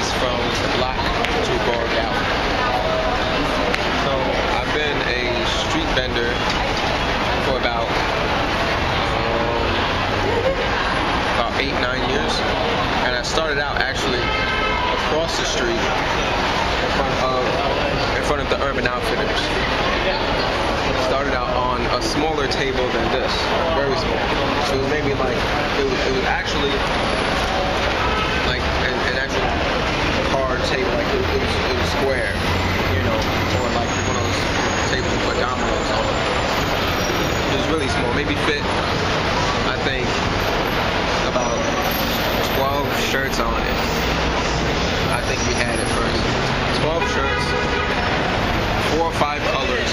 ranges from black to gold out. So I've been a street vendor for about 8-9 years, and I started out actually across the street in front of the Urban Outfitters. Started out on a smaller table than this, very small. So it was maybe like it was actually like an actual card table, like it was square, you know, or like one of those tables with dominoes on. It was really small, maybe fit, I think, about 12 shirts on it. I think we had it first. 12 shirts, 4 or 5 colors.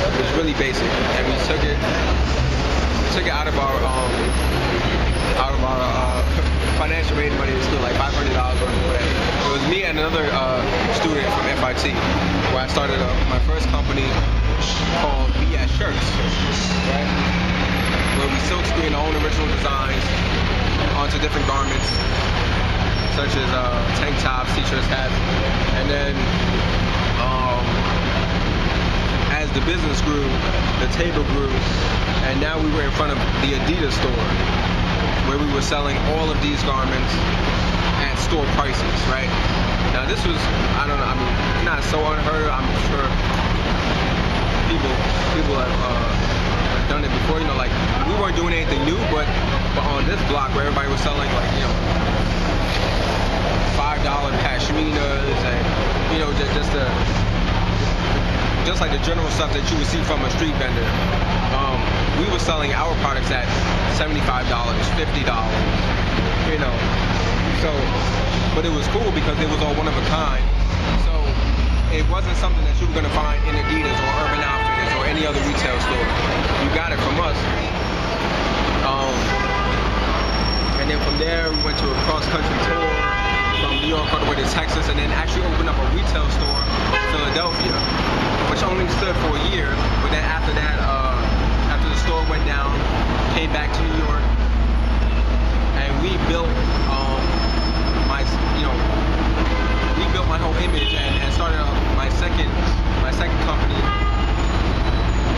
It was really basic, and we took it out of our financial aid money in school, like $500 or whatever. It was me and another student from FIT, where I started my first company called BS Shirts, right? Where we silk screen our own original designs onto different garments, such as tank tops, t-shirts, hats, and then as the business grew, the table grew, and now we were in front of the Adidas store, where we were selling all of these garments at store prices, right? Now this was, I don't know, I mean, not so unheard of. I'm sure people have done it before, you know, like we weren't doing anything new, but on this block where everybody was selling, like, you know, $5 pashminas and, you know, just like the general stuff that you would see from a street vendor, we were selling our products at $75, $50, you know. So, but it was cool because it was all one of a kind. So it wasn't something that you were gonna find in Adidas or Urban Outfitters or any other retail store. You got it from us. And then from there, we went to a cross-country tour from New York all the way to Texas, and then actually opened up a retail store in Philadelphia, which only stood for a year. But then after that, after the store went down, came back to New York, and we built my whole image and started my second company,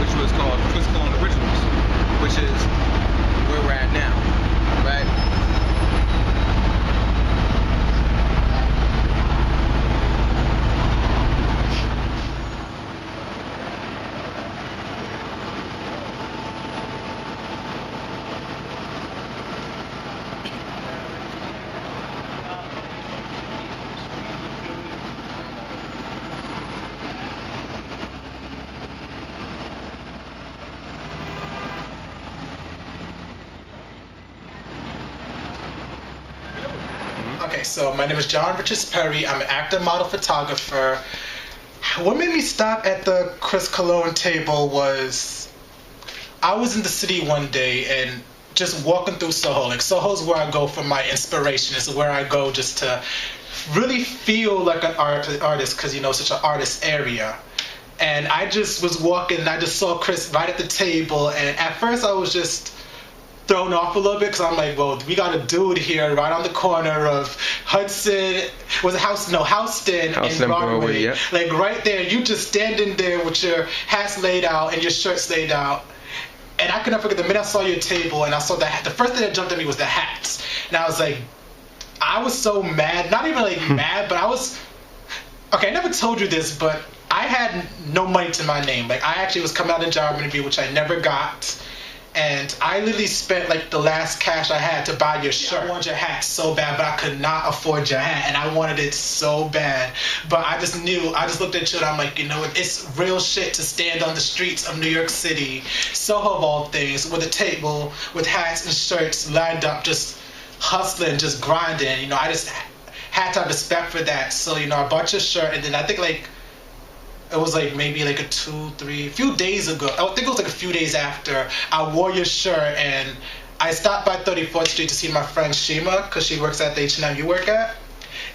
which was called Chris Cologne Originals, which is where we're at now, right? Okay, so my name is John Richards Perry. I'm an actor, model, photographer. What made me stop at the Chris Cologne table was I was in the city one day and just walking through Soho. Like, Soho's where I go for my inspiration. It's where I go just to really feel like an artist, because, you know, it's such an artist area. And I just was walking and I just saw Chris right at the table, and at first I was just thrown off a little bit because I'm like, well, we got a dude here right on the corner of Houston and Broadway. Yeah. Like right there, you just standing there with your hats laid out and your shirts laid out. And I could never forget the minute I saw your table and I saw the hat. The first thing that jumped at me was the hats. And I was like, I was so mad. Not even like mad, but I was, okay, I never told you this, but I had no money to my name. Like, I actually was coming out of a job interview, which I never got. And I literally spent like the last cash I had to buy your shirt. I wanted your hat so bad, but I could not afford your hat, and I wanted it so bad. But I just looked at you and I'm like, you know what, it's real shit to stand on the streets of New York City, Soho of all things, with a table, with hats and shirts lined up, just hustling, just grinding. You know, I just had to have respect for that. So, you know, I bought your shirt, and then I think like, it was like maybe like a few days ago. I think it was like a few days after I wore your shirt, and I stopped by 34th Street to see my friend Shima, because she works at the H&M you work at.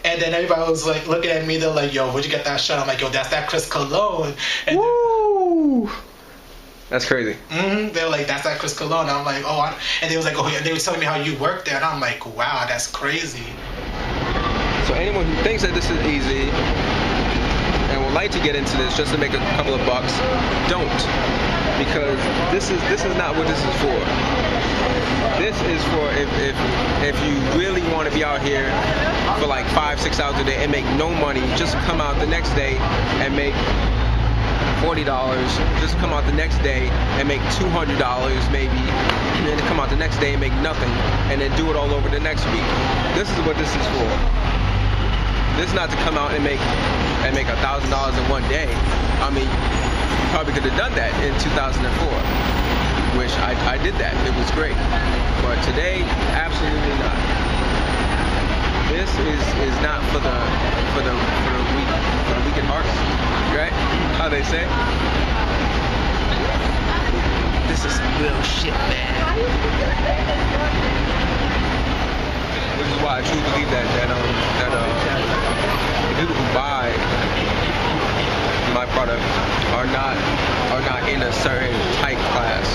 And then everybody was like looking at me, they're like, yo, where'd you get that shirt? I'm like, yo, that's that Chris Cologne. And woo! That's crazy. They're like, that's that Chris Cologne. And I'm like, oh, and they was like, oh, and they were telling me how you work there, and I'm like, wow, that's crazy. So anyone who thinks that this is easy and would like to get into this just to make a couple of bucks, don't, because this is not what this is for. This is for if you really want to be out here for like 5-6 hours a day and make no money, just come out the next day and make $40. Just come out the next day and make $200 maybe, and then come out the next day and make nothing, and then do it all over the next week. This is what this is for. This is not to come out and make $1,000 in one day. I mean, you probably could have done that in 2004. Which I did that. It was great. But today, absolutely not. This is not for the weak at heart, right? How they say? This is some real shit, man. Which is why I truly believe that the people who buy my product are not in a certain type class,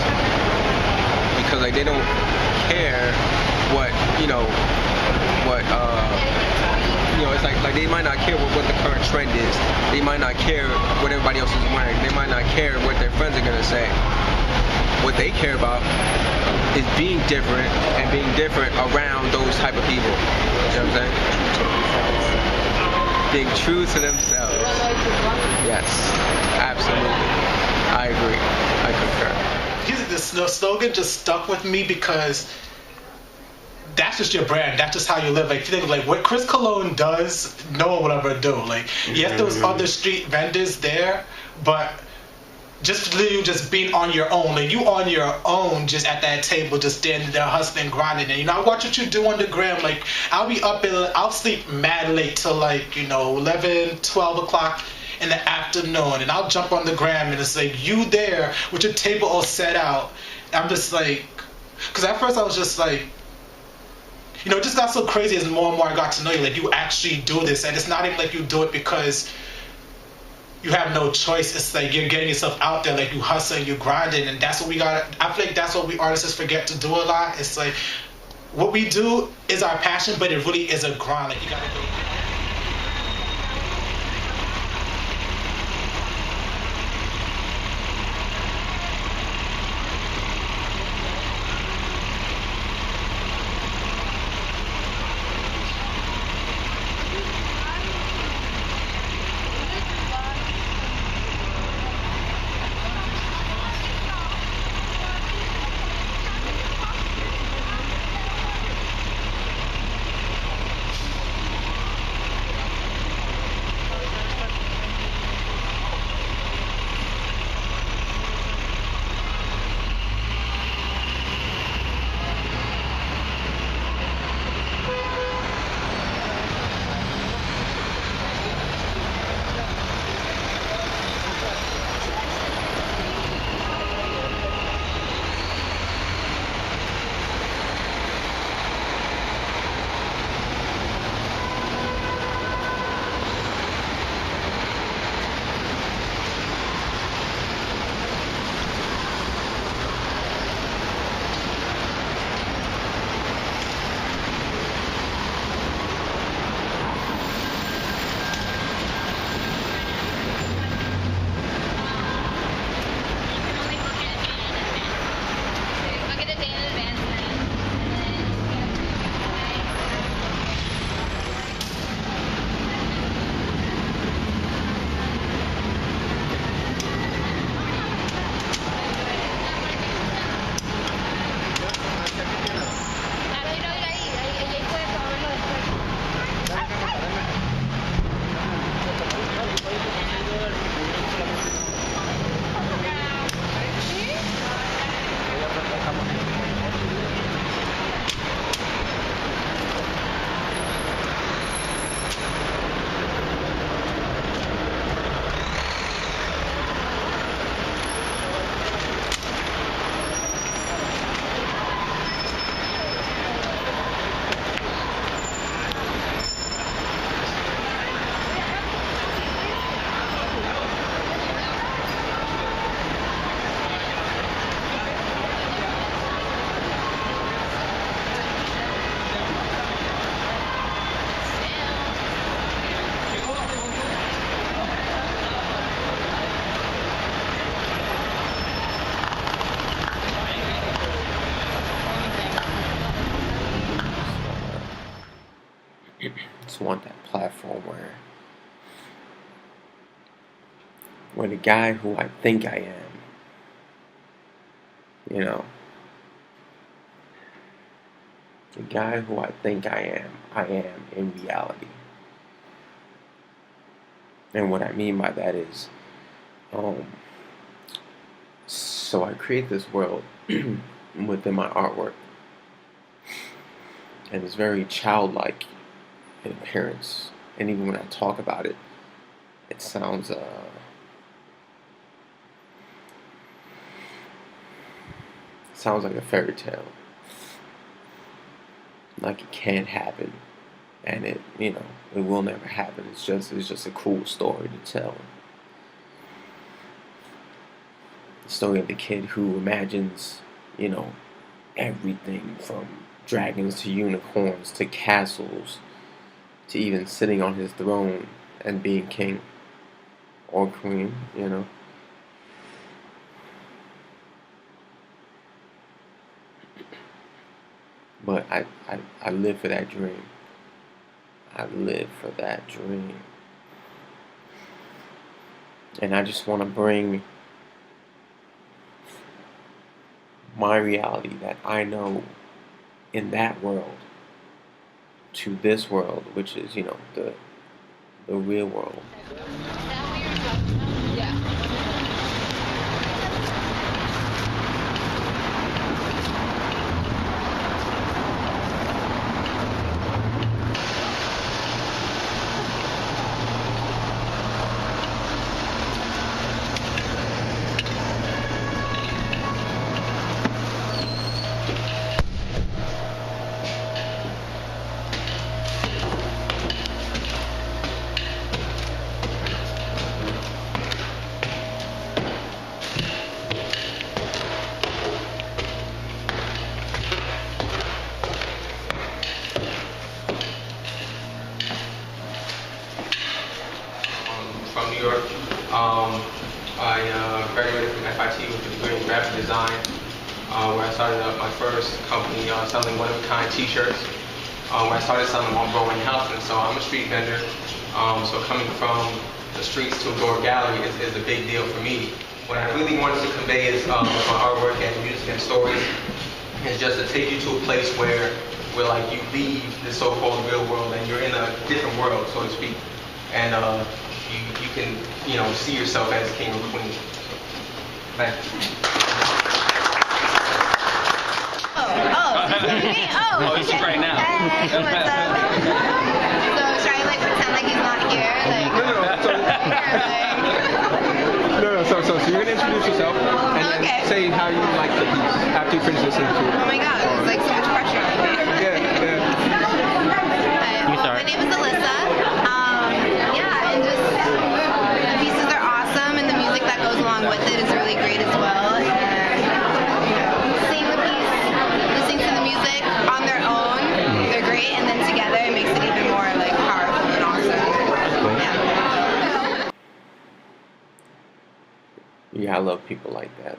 because like they don't care what it's like they might not care what the current trend is. They might not care what everybody else is wearing. They might not care what their friends are gonna say. What they care about is being different and being different around those type of people. You know what I'm saying? Being true to themselves. Yes, absolutely. I agree. I concur. This slogan just stuck with me because that's just your brand. That's just how you live. Like, if you think like what Chris Cologne does, no one will ever do. Like, yes, there was other street vendors there, but just literally just being on your own. Like, you on your own, just at that table, just standing there hustling, grinding. And I watch what you do on the gram. Like, I'll be up and I'll sleep mad late till like 11, 12 o'clock in the afternoon, and I'll jump on the gram and it's like you there with your table all set out. I'm just like, because at first I was just like, it just got so crazy as more and more I got to know you. Like, you actually do this, and it's not even like you do it because you have no choice. It's like you're getting yourself out there, like you hustling, you grinding, and that's what we got. I feel like that's what we artists forget to do a lot. It's like what we do is our passion, but it really is a grind. Like, you gotta go. just want that platform where the guy who I think I am, you know, the guy who I think I am in reality. And what I mean by that is, so I create this world within my artwork, and it's very childlike in appearance. And even when I talk about it, it sounds like a fairy tale, like it can't happen, and it will never happen. It's just a cool story to tell. The story of the kid who imagines, everything from dragons to unicorns to castles to even sitting on his throne and being king or queen, But I live for that dream. I live for that dream. And I just want to bring my reality that I know in that world to this world, which is, the real world. From New York. I graduated from FIT with a degree in graphic design, where I started up my first company selling one-of-a-kind t-shirts, where I started selling them on Broadway and Houston. So I'm a street vendor. So coming from the streets to Agora Gallery is a big deal for me. What I really wanted to convey is with my artwork and music and stories is just to take you to a place where like you leave the so-called real world and you're in a different world, so to speak. And you can, see yourself as king or queen. Thank you. Oh, this is right now. Hey, what's up? So should I pretend like he's not here? So you're gonna introduce yourself and then say how you like the piece after you finish listening to it. Oh my God, there's so much pressure on me. Yeah. My name is Alyssa. And just the pieces are awesome, and the music that goes along with it is really great as well. And seeing the piece, listening to the music on their own, they're great, and then together it makes it even more powerful and awesome. Yeah, I love people like that.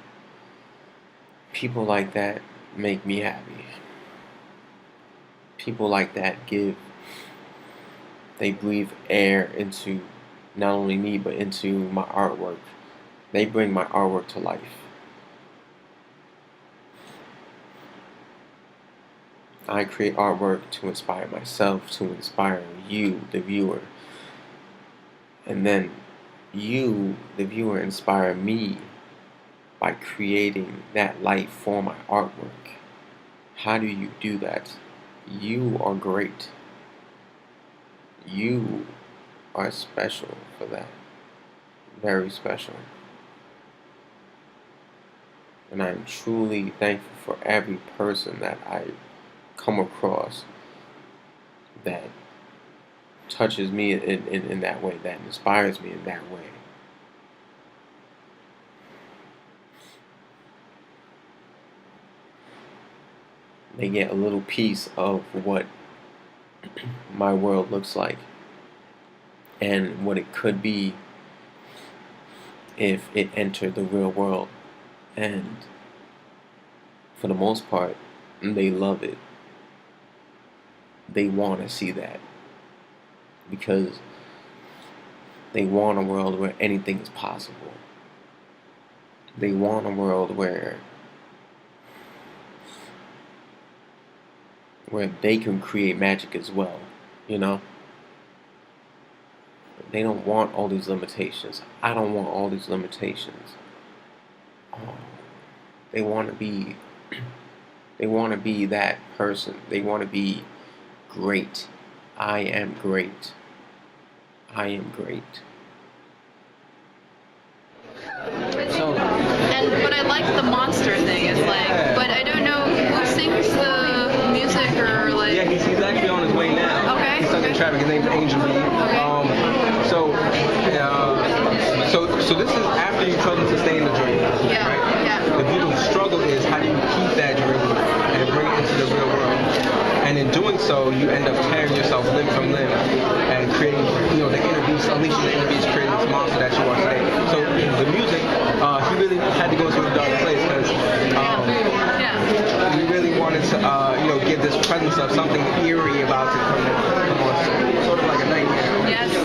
People like that make me happy. People like that they breathe air into not only me, but into my artwork. They bring my artwork to life. I create artwork to inspire myself, to inspire you, the viewer. And then you, the viewer, inspire me by creating that light for my artwork. How do you do that? You are great. You are special for that. Very special. And I'm truly thankful for every person that I come across that touches me in that way, that inspires me in that way. They get a little piece of what my world looks like and what it could be if it entered the real world. And for the most part, they love it. They want to see that. because they want a world where anything is possible. They want a world where they can create magic as well, you know? They don't want all these limitations. I don't want all these limitations. They want to be that person. They want to be great. I am great. I am great. But I like the monster thing. It's like, but I don't know who sings the music or like. Yeah, he's actually on his way now. Okay. He's stuck in traffic. His name's Angel B. Okay. So this is after you've chosen to stay in the dream. Yeah. Right? Yeah. The beautiful struggle is how do you keep that dream and bring it into the real world? And in doing so, you end up tearing yourself limb from limb and creating, the inner beast, unleashing the inner beast, creating this monster that you are today. So the music, he really had to go to a dark place because we really wanted to, give this presence of something eerie about to come on, sort of like a nightmare. Yes. So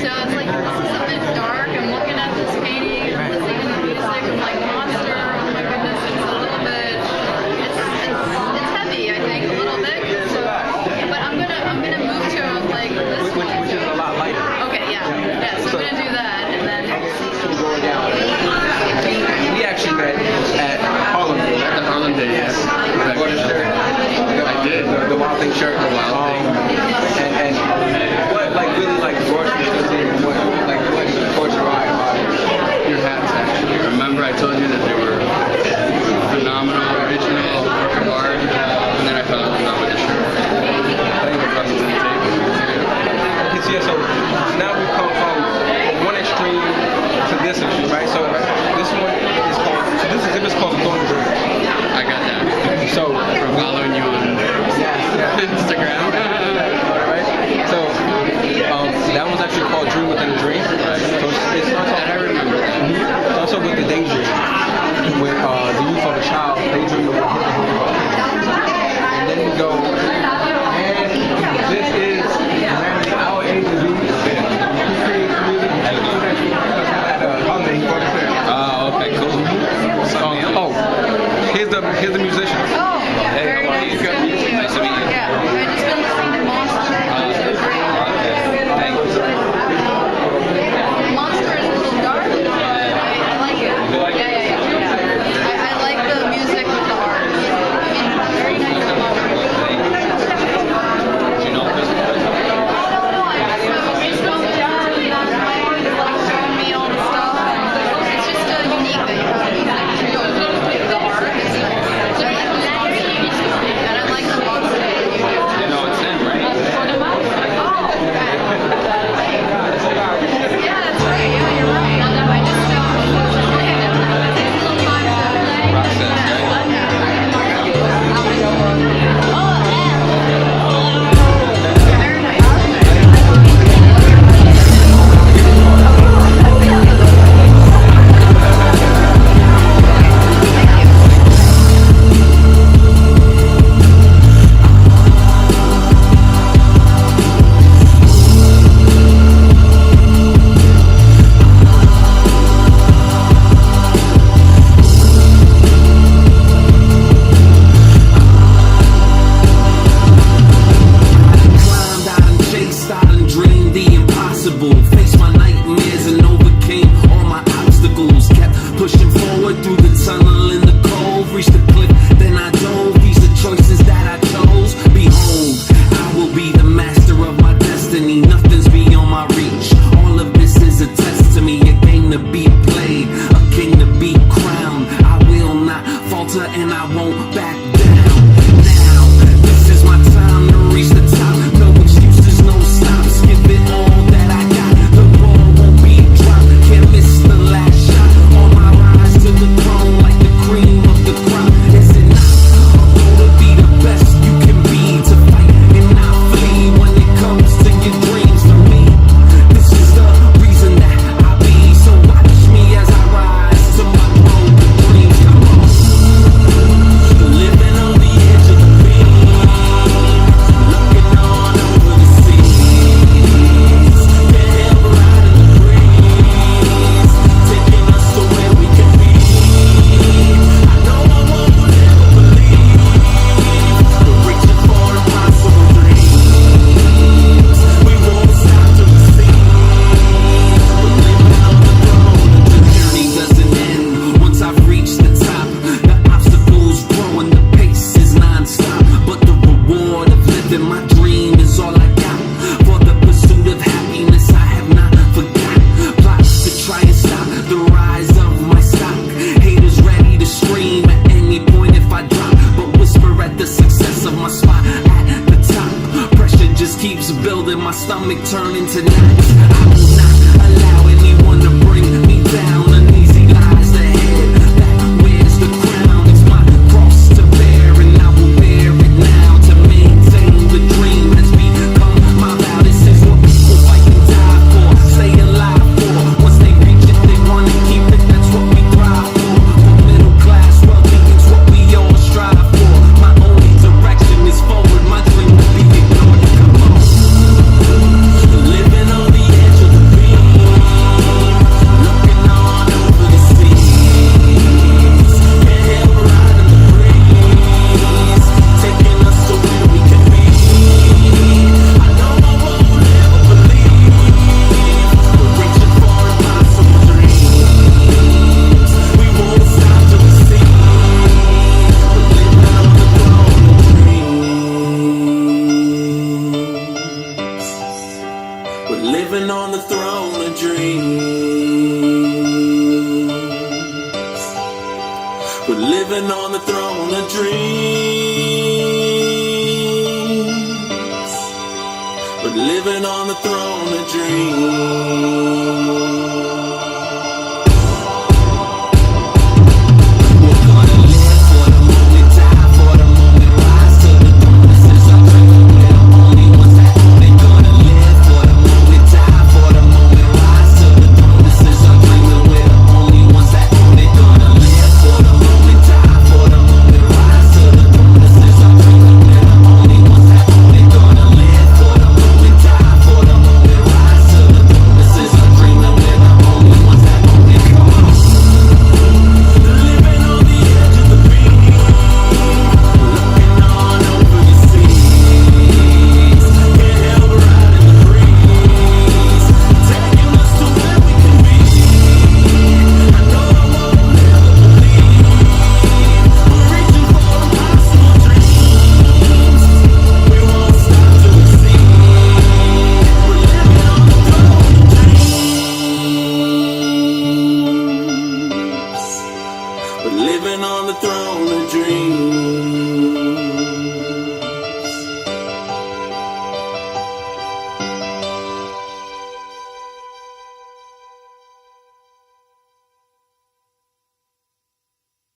it's like, this is a bit dark. I'm looking at this painting, I'm listening to the music. I'm like, monster. Oh my goodness, it's a little bit. It's heavy, I think, a little bit. So, but I'm gonna move to like this one. Which is a lot lighter. Okay, yeah. So I'm gonna do that, and then. We actually met at Harlem. At the Harlem Day, yes. I bought a shirt. I did. The Wild Thing shirt. The Wild Thing. And what really brought you to see what caught your eye about it? Your hats, actually. Remember I told you that they were phenomenal, original, work of art, and then I fell in love with the shirt. Thank you for coming to the table. Okay, so now we've come from one extreme to this extreme, right? So this one is called, this exhibit's called Thorn Dream. I got that. So For following you on Instagram. Right? So that one's actually called Dream Within a Dream. Right? So it starts off, I remember. It starts off with the daydream, where the youth of a child daydream of what and then we go, and this is our age of youth. Okay, cool. Here's the musician. Oh, Hey, very how are nice you? to meet you. Nice to meet you. Yeah, I just been listening to Monster. It's great. Thanks. Monster is a little dark, but I like it. You like it? Yeah. I like the music with the art. Very nice. Do you know this one? I don't know. I just wrote it down and my art is like showing me all the stuff. It's just a unique thing about music. The art is nice. So I like the monster. And I like the stomach turning to knots. I will not allow anyone to bring me down. Uneasy lies ahead. That wears the crown. It's my cross to bear, and I will bear it now to maintain the dream that's become my vow. This is what people fight and die for, stay alive for. Once they reach it, they wanna keep it. That's what we thrive for. For middle class wealthy, it's what we all strive for. My only direction is forward. My dream will be ignored. Come on, living on the edge of the beam, looking on over the seas. Can't help riding the breeze, taking us to where we can be. I know I won't ever believe, but reaching for impossible dreams. We won't stop till we see. We're living on the throne of dreams. We're living on the throne of dreams. We're living on the throne of dreams. We're gonna live for the moment, die for the moment, rise to the throne. This is our dream, we're the only ones that own it. Gonna live for the moment, die for the moment, rise to the throne. This is our dream, and we're the only ones that own it. Gonna live for the moment, die for the moment, rise to the throne. This is our dream, and we're the only ones that own it. Gonna live for the moment, die for the moment, rise to the throne. This is our dream, and we're the only ones that own it. Come on. Living on the edge of the beam, looking on over the seas. Can't help riding the breeze, taking us to where we can be. I know I won't ever believe, we're reaching for impossible dreams. We won't stop till we see. We're living on the throne of dreams. We're living on the throne